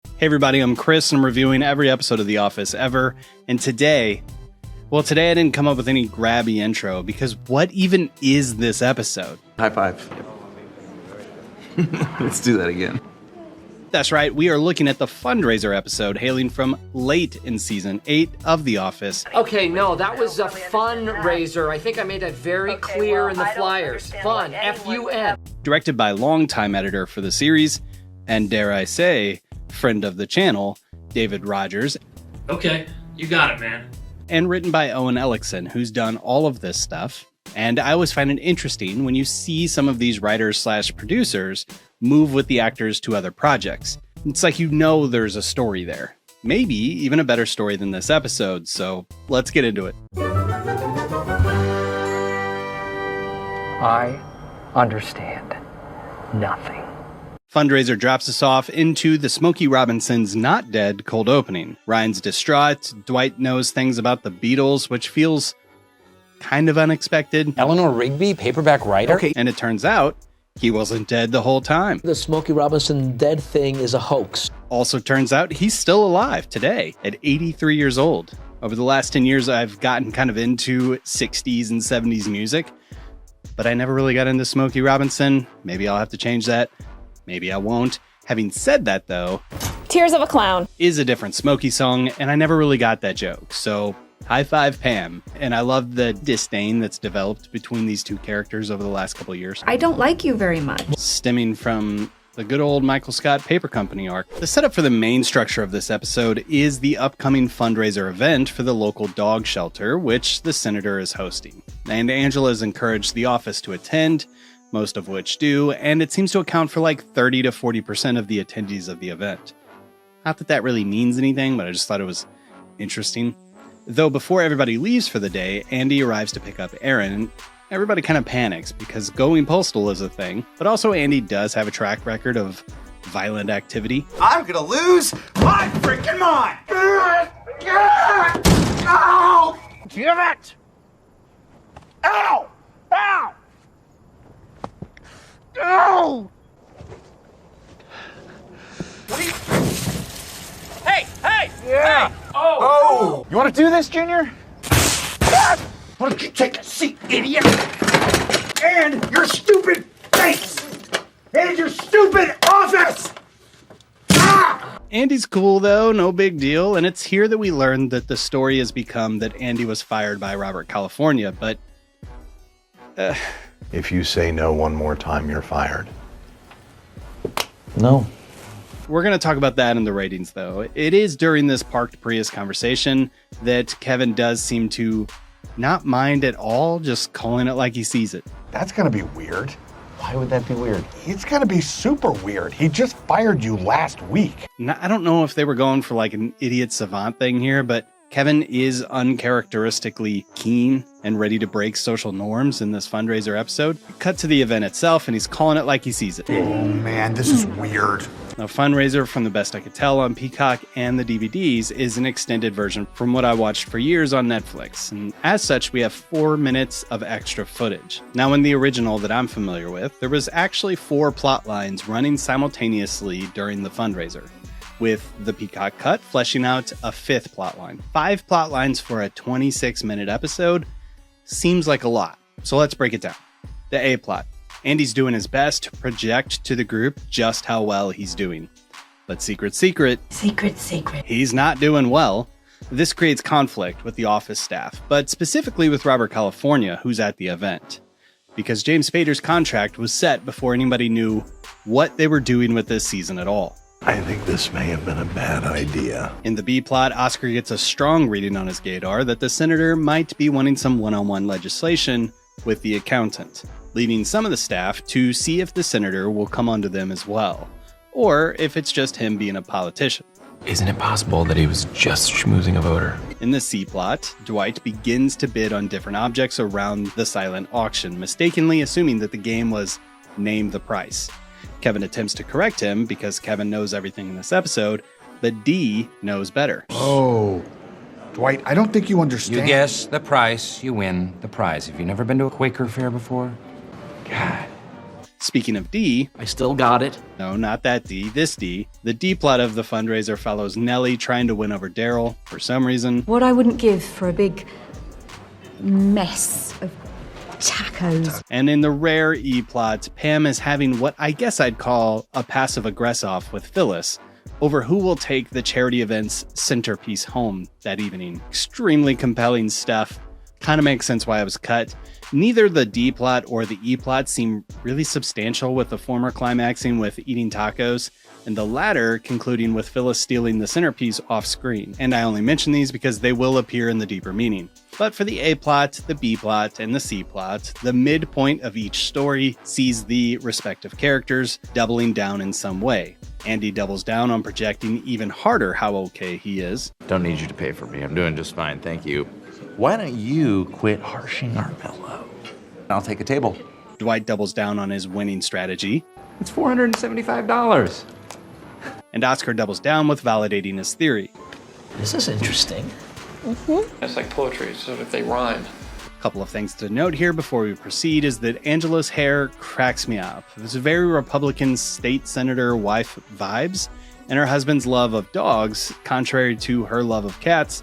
Hey everybody, I'm Chris and I'm reviewing every episode of The Office ever. And today I didn't come up with any grabby intro because what even is this episode? High five. Let's do that again. That's right, we are looking at the Fundraiser episode hailing from late in season 8 of The Office. Okay, no, that was a fundraiser. I think I made that very clear in the flyers. Fun, F-U-N. Directed by longtime editor for the series, and dare I say, friend of the channel, David Rogers. Okay, you got it, man. And written by Owen Ellickson, who's done all of this stuff. And I always find it interesting when you see some of these writers/producers move with the actors to other projects. It's like you know there's a story there. Maybe even a better story than this episode, so let's get into it. I understand nothing. Fundraiser drops us off into the Smokey Robinson's Not Dead cold opening. Ryan's distraught, Dwight knows things about the Beatles, which feels kind of unexpected. Eleanor Rigby, paperback writer? Okay, and it turns out he wasn't dead the whole time. The Smokey Robinson dead thing is a hoax. Also turns out he's still alive today at 83 years old. Over the last 10 years, I've gotten kind of into 60s and 70s music, but I never really got into Smokey Robinson. Maybe I'll have to change that. Maybe I won't. Having said that, though, Tears of a Clown is a different Smokey song, and I never really got that joke. So, high five, Pam. And I love the disdain that's developed between these two characters over the last couple of years. I don't like you very much. Stemming from the good old Michael Scott Paper Company arc. The setup for the main structure of this episode is the upcoming fundraiser event for the local dog shelter, which the senator is hosting. And Angela has encouraged the office to attend, most of which do, and it seems to account for like 30 to 40% of the attendees of the event. Not that that really means anything, but I just thought it was interesting. Though before everybody leaves for the day, Andy arrives to pick up Aaron, and everybody kind of panics because going postal is a thing, but also Andy does have a track record of violent activity. I'm gonna lose my freaking mind! Ow! Damn it! Ow! Ow! Ow! Hey! Yeah! Hey! Oh! You wanna do this, Junior? Why don't you take a seat, idiot? And your stupid face! And your stupid office! Ah! Andy's cool though, no big deal, and it's here that we learn that the story has become that Andy was fired by Robert California, but If you say no one more time, you're fired. No. we're going to talk about that in the ratings though. It is during this parked Prius conversation that Kevin does seem to not mind at all, just calling it like he sees it. That's gonna be weird. Why would that be weird? It's gonna be super weird. He just fired you last week. I don't know if they were going for like an idiot savant thing here, but Kevin is uncharacteristically keen and ready to break social norms in this fundraiser episode. Cut to the event itself, and he's calling it like he sees it. Oh man, this is weird. Now, Fundraiser, from the best I could tell on Peacock and the DVDs, is an extended version from what I watched for years on Netflix. And as such, we have 4 minutes of extra footage. Now, in the original that I'm familiar with, there was actually 4 plot lines running simultaneously during the fundraiser, with the Peacock cut fleshing out a 5th plotline. 5 plot lines for a 26-minute episode seems like a lot. So let's break it down. The A plot. Andy's doing his best to project to the group just how well he's doing. But secret, he's not doing well. This creates conflict with the office staff, but specifically with Robert California, who's at the event. Because James Spader's contract was set before anybody knew what they were doing with this season at all. I think this may have been a bad idea. In the B plot, Oscar gets a strong reading on his gaydar that the senator might be wanting some one-on-one legislation with the accountant, leading some of the staff to see if the senator will come onto them as well, or if it's just him being a politician. Isn't it possible that he was just schmoozing a voter? In the C plot, Dwight begins to bid on different objects around the silent auction, mistakenly assuming that the game was name the price. Kevin attempts to correct him because Kevin knows everything in this episode, but D knows better. Oh, Dwight, I don't think you understand. You guess the price, you win the prize. Have you never been to a Quaker fair before? God. Speaking of D, I still got it. no, not that D, this D, the D plot of the fundraiser follows Nellie trying to win over Daryl for some reason. What I wouldn't give for a big mess of tacos. And in the rare E plot, Pam is having what I guess I'd call a passive aggress off with Phyllis over who will take the charity event's centerpiece home that evening. Extremely compelling stuff. Kind of makes sense why it was cut. Neither the D plot or the E plot seem really substantial, with the former climaxing with eating tacos, and the latter concluding with Phyllis stealing the centerpiece off screen. And I only mention these because they will appear in the deeper meaning. But for the A plot, the B plot, and the C plot, the midpoint of each story sees the respective characters doubling down in some way. Andy doubles down on projecting even harder how okay he is. Don't need you to pay for me. I'm doing just fine, thank you. Why don't you quit harshing our pillow? I'll take a table. Dwight doubles down on his winning strategy. It's $475. And Oscar doubles down with validating his theory. This is interesting. It's like poetry, so if they rhyme. A couple of things to note here before we proceed is that Angela's hair cracks me up. It's very Republican state senator wife vibes, and her husband's love of dogs, contrary to her love of cats,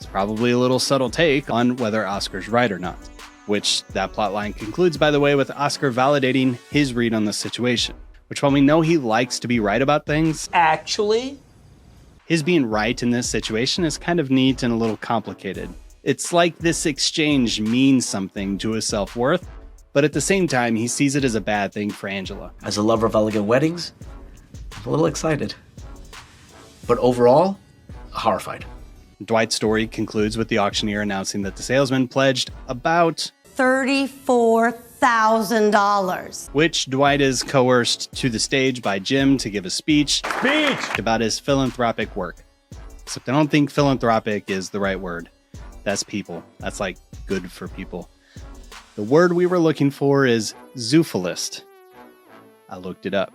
is probably a little subtle take on whether Oscar's right or not. Which that plotline concludes, by the way, with Oscar validating his read on the situation. Which, while we know he likes to be right about things, Actually, his being right in this situation is kind of neat and a little complicated. It's like this exchange means something to his self-worth, but at the same time, he sees it as a bad thing for Angela. as a lover of elegant weddings, I'm a little excited. But overall, horrified. Dwight's story concludes with the auctioneer announcing that the salesman pledged about $34,000. which Dwight is coerced to the stage by Jim to give a speech about his philanthropic work. Except I don't think philanthropic is the right word. That's people. That's like good for people. The word we were looking for is zoophalist. I looked it up.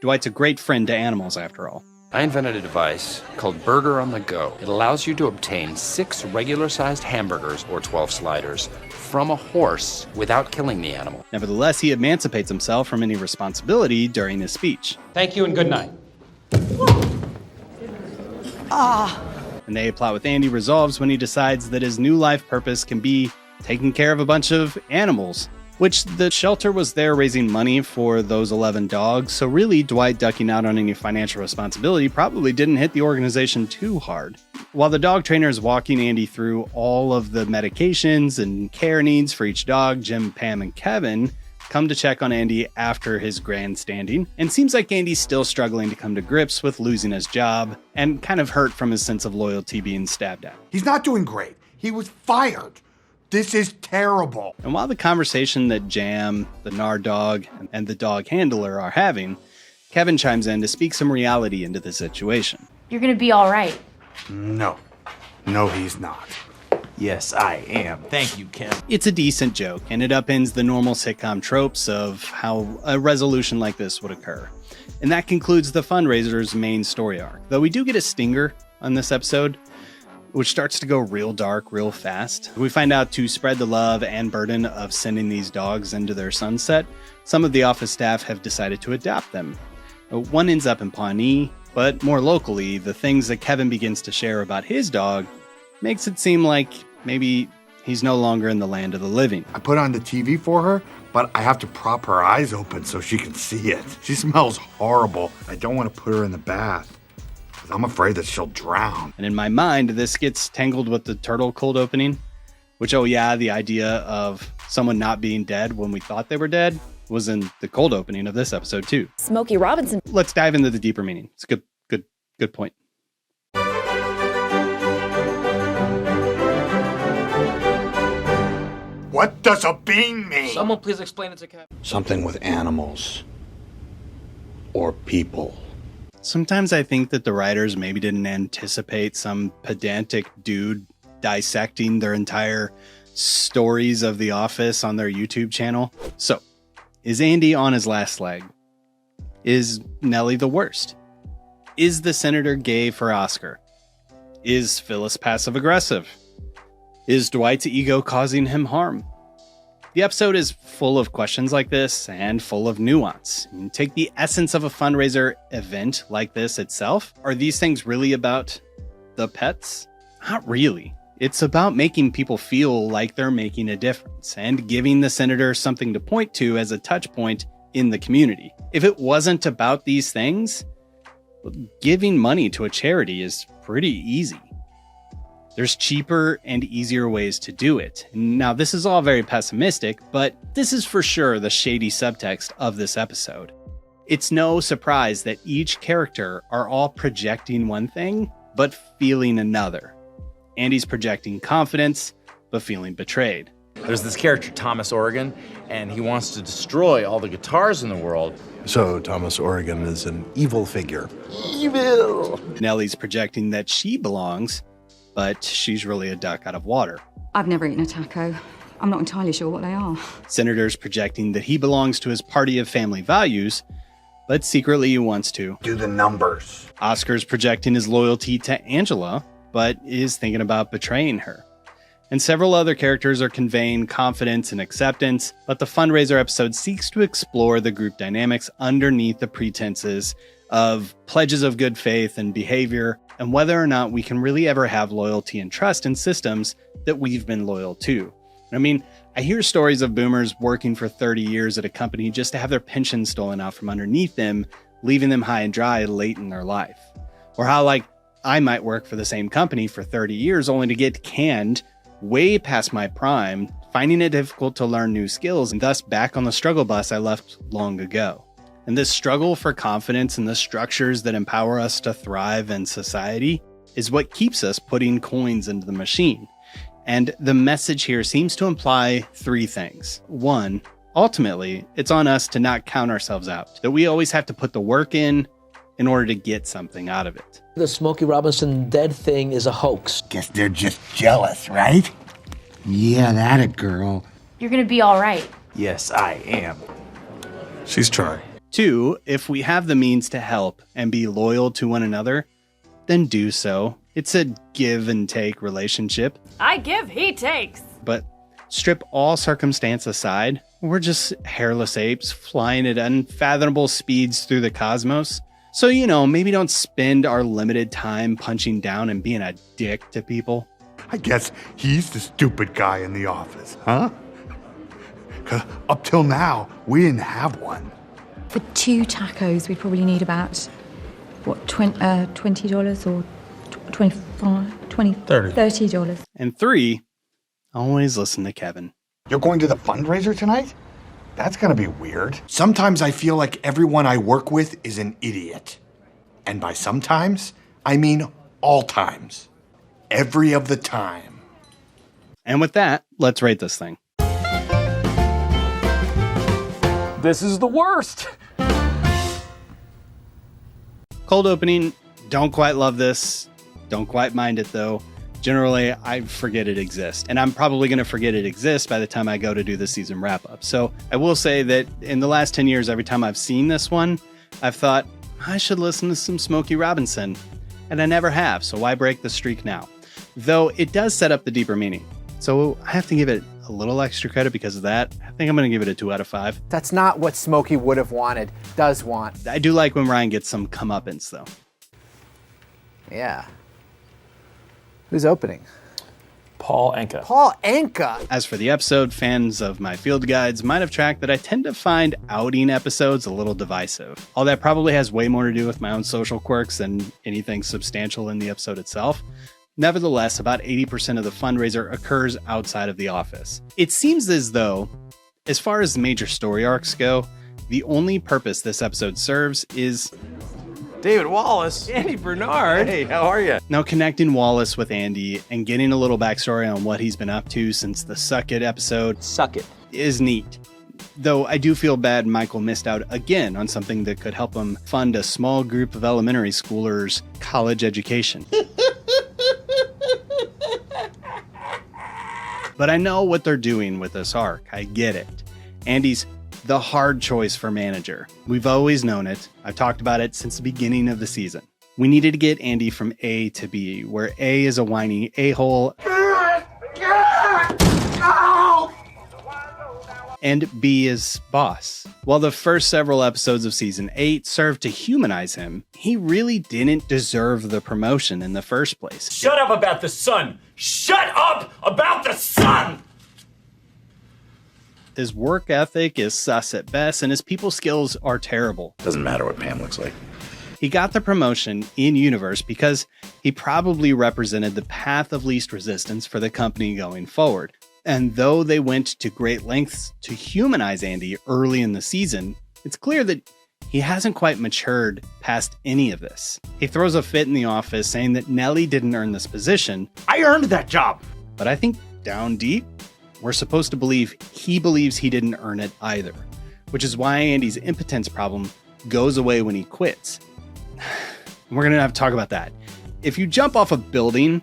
Dwight's a great friend to animals, after all. I invented a device called Burger on the Go. It allows you to obtain 6 regular-sized hamburgers, or 12 sliders, from a horse without killing the animal. Nevertheless, he emancipates himself from any responsibility during his speech. Thank you and good night. And the A-plot with Andy resolves when he decides that his new life purpose can be taking care of a bunch of animals, which the shelter was there raising money for those 11 dogs, so really Dwight ducking out on any financial responsibility probably didn't hit the organization too hard. While the dog trainer is walking Andy through all of the medications and care needs for each dog, Jim, Pam, and Kevin come to check on Andy after his grandstanding, and seems like Andy's still struggling to come to grips with losing his job and kind of hurt from his sense of loyalty being stabbed at. He's not doing great. He was fired. This is terrible. And while the conversation that Jam, the Nard dog, and the dog handler are having, Kevin chimes in to speak some reality into the situation. You're gonna be all right. No. No, he's not. Yes, I am. Thank you, Kim. It's a decent joke, and it upends the normal sitcom tropes of how a resolution like this would occur. And that concludes the fundraiser's main story arc, though we do get a stinger on this episode, which starts to go real dark real fast. We find out to spread the love and burden of sending these dogs into their sunset, some of the office staff have decided to adopt them. One ends up in Pawnee, but more locally, the things that Kevin begins to share about his dog makes it seem like maybe he's no longer in the land of the living. I put on the TV for her, but I have to prop her eyes open so she can see it. She smells horrible. I don't want to put her in the bath. I'm afraid that she'll drown. And in my mind, this gets tangled with the turtle cold opening, which, oh yeah, the idea of someone not being dead when we thought they were dead was in the cold opening of this episode too. Smokey Robinson. Let's dive into the deeper meaning. It's a good point. What does a bean mean? Someone please explain it to Kevin. Something with animals. Or people. Sometimes I think that the writers maybe didn't anticipate some pedantic dude dissecting their entire stories of The Office on their YouTube channel. So, is Andy on his last leg? Is Nellie the worst? Is the senator gay for Oscar? Is Phyllis passive-aggressive? Is Dwight's ego causing him harm? The episode is full of questions like this and full of nuance. You take the essence of a fundraiser event like this itself. Are these things really about the pets? Not really. It's about making people feel like they're making a difference and giving the senator something to point to as a touch point in the community. If it wasn't about these things, giving money to a charity is pretty easy. There's cheaper and easier ways to do it. Now, this is all very pessimistic, but this is for sure the shady subtext of this episode. It's no surprise that each character are all projecting one thing, but feeling another. Andy's projecting confidence, but feeling betrayed. There's this character, Thomas Oregon, and he wants to destroy all the guitars in the world. So Thomas Oregon is an evil figure. Evil! Nellie's projecting that she belongs, but she's really a duck out of water. I've never eaten a taco. I'm not entirely sure what they are. Senator's projecting that he belongs to his party of family values, but secretly he wants to do the numbers. Oscar's projecting his loyalty to Angela, but is thinking about betraying her. And several other characters are conveying confidence and acceptance, but the fundraiser episode seeks to explore the group dynamics underneath the pretenses of pledges of good faith and behavior, and whether or not we can really ever have loyalty and trust in systems that we've been loyal to. I mean, I hear stories of boomers working for 30 years at a company just to have their pension stolen out from underneath them, leaving them high and dry late in their life. Or how, like, I might work for the same company for 30 years only to get canned way past my prime, finding it difficult to learn new skills and thus back on the struggle bus I left long ago. And this struggle for confidence in the structures that empower us to thrive in society is what keeps us putting coins into the machine. And the message here seems to imply three things. One, ultimately, it's on us to not count ourselves out, that we always have to put the work in order to get something out of it. The Smokey Robinson dead thing is a hoax. Guess they're just jealous, right? Yeah, that a girl. You're gonna be all right. Yes, I am. She's trying. Two, if we have the means to help and be loyal to one another, then do so. It's a give and take relationship. I give, he takes. But strip all circumstance aside, we're just hairless apes flying at unfathomable speeds through the cosmos. So, maybe don't spend our limited time punching down and being a dick to people. I guess he's the stupid guy in the office, huh? 'Cause up till now, we didn't have one. For 2 tacos, we'd probably need about, $20 or $30. And 3, always listen to Kevin. You're going to the fundraiser tonight? That's gonna be weird. Sometimes I feel like everyone I work with is an idiot. And by sometimes, I mean all times. Every of the time. And with that, let's rate this thing. This is the worst. Cold opening, don't quite love this. Don't quite mind it though. Generally, I forget it exists. And I'm probably going to forget it exists by the time I go to do the season wrap up. So I will say that in the last 10 years, every time I've seen this one, I've thought, I should listen to some Smokey Robinson. And I never have, so why break the streak now? Though it does set up the deeper meaning. So I have to give it a little extra credit because of that. I think I'm going to give it a 2 out of 5. That's not what Smokey would have wanted, does want. I do like when Ryan gets some comeuppance though. Yeah. Who's opening? Paul Anka. Paul Anka. As for the episode, fans of my field guides might have tracked that I tend to find outing episodes a little divisive. All that probably has way more to do with my own social quirks than anything substantial in the episode itself. Nevertheless, about 80% of the fundraiser occurs outside of the office. It seems as though, as far as major story arcs go, the only purpose this episode serves is David Wallace. Andy Bernard. Hey, how are you? now connecting Wallace with Andy and getting a little backstory on what he's been up to since the Suck It episode. Suck it. Is neat. Though I do feel bad Michael missed out again on something that could help him fund a small group of elementary schoolers' college education. But I know what they're doing with this arc. I get it. Andy's the hard choice for manager. We've always known it. I've talked about it since the beginning of the season. We needed to get Andy from A to B, where A is a whiny a-hole and be his boss. While the first several episodes of season 8 served to humanize him, he really didn't deserve the promotion in the first place. Shut up about the sun! Shut up about the sun! His work ethic is sus at best, and his people skills are terrible. Doesn't matter what Pam looks like. He got the promotion in-universe because he probably represented the path of least resistance for the company going forward. And though they went to great lengths to humanize Andy early in the season, it's clear that he hasn't quite matured past any of this. He throws a fit in the office saying that Nellie didn't earn this position. I earned that job! But I think down deep, we're supposed to believe he believes he didn't earn it either, which is why Andy's impotence problem goes away when he quits. We're going to have to talk about that. If you jump off a building,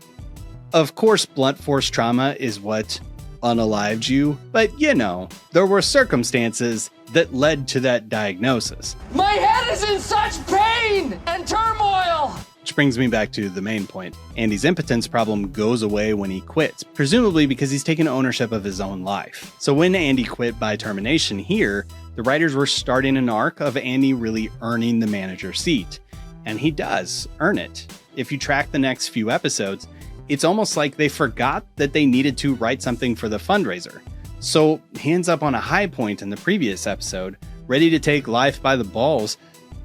of course blunt force trauma is what unalived you, but you know, there were circumstances that led to that diagnosis. My head is in such pain and turmoil! Which brings me back to the main point. Andy's impotence problem goes away when he quits, presumably because he's taken ownership of his own life. So when Andy quit by termination here, the writers were starting an arc of Andy really earning the manager seat. And he does earn it. If you track the next few episodes, it's almost like they forgot that they needed to write something for the fundraiser. So he ends up on a high point in the previous episode, ready to take life by the balls,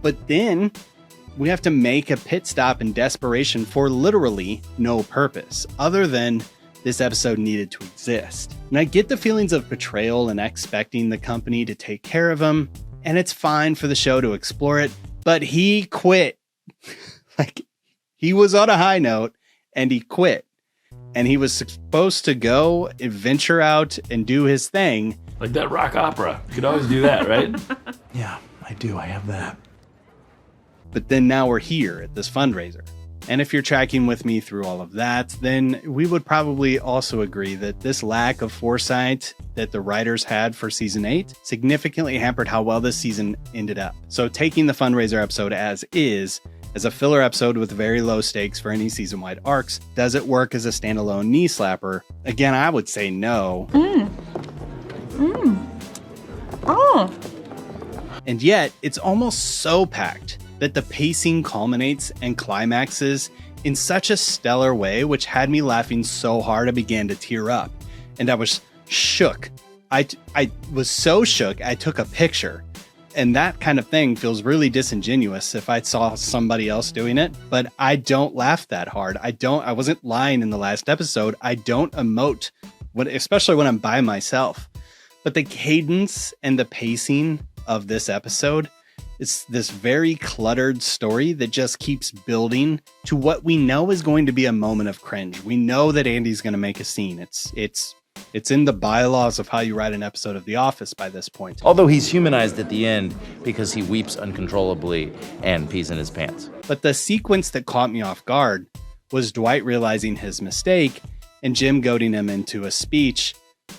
but then we have to make a pit stop in desperation for literally no purpose, other than this episode needed to exist. And I get the feelings of betrayal and expecting the company to take care of him, and it's fine for the show to explore it, but he quit. Like, he was on a high note, and he quit. And he was supposed to go and venture out and do his thing. Like that rock opera. You could always do that, right? Yeah, I do. I have that. But then now we're here at this fundraiser. And if you're tracking with me through all of that, then we would probably also agree that this lack of foresight that the writers had for season 8 significantly hampered how well this season ended up. So taking the fundraiser episode as is, as a filler episode with very low stakes for any season-wide arcs, does it work as a standalone knee slapper? Again, I would say no. And yet, it's almost so packed that the pacing culminates and climaxes in such a stellar way, which had me laughing so hard I began to tear up. And I was shook. I was so shook, I took a picture. And that kind of thing feels really disingenuous if I saw somebody else doing it, but I don't laugh that hard. I wasn't lying in the last episode. I don't emote, especially when I'm by myself. But the cadence and the pacing of this episode, it's this very cluttered story that just keeps building to what we know is going to be a moment of cringe. We know that Andy's going to make a scene. It's in the bylaws of how you write an episode of The Office by this point. Although he's humanized at the end because he weeps uncontrollably and pees in his pants. But the sequence that caught me off guard was Dwight realizing his mistake and Jim goading him into a speech.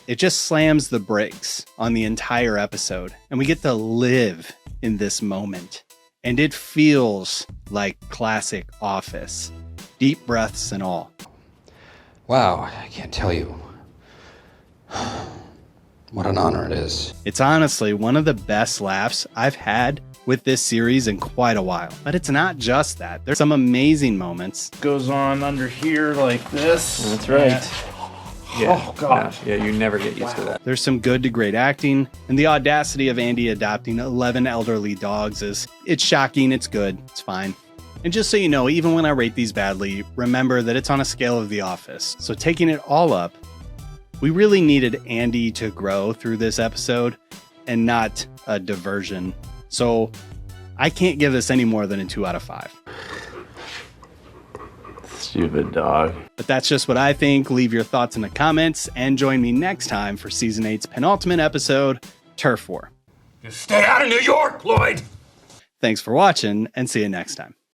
It just slams the brakes on the entire episode, and we get to live in this moment. And it feels like classic Office. Deep breaths and all. Wow, I can't tell you what an honor it is. It's honestly one of the best laughs I've had with this series in quite a while. But it's not just that. There's some amazing moments. Goes on under here like this. That's right. Yeah. Oh, gosh. Yeah, you never get used to that. There's some good to great acting, and the audacity of Andy adopting 11 elderly dogs it's shocking, it's good, it's fine. And just so you know, even when I rate these badly, remember that it's on a scale of The Office. So taking it all up, we really needed Andy to grow through this episode and not a diversion. So I can't give this any more than a 2 out of 5. Stupid dog. But that's just what I think. Leave your thoughts in the comments and join me next time for season 8's penultimate episode, Turf War. Stay out of New York, Lloyd! Thanks for watching and see you next time.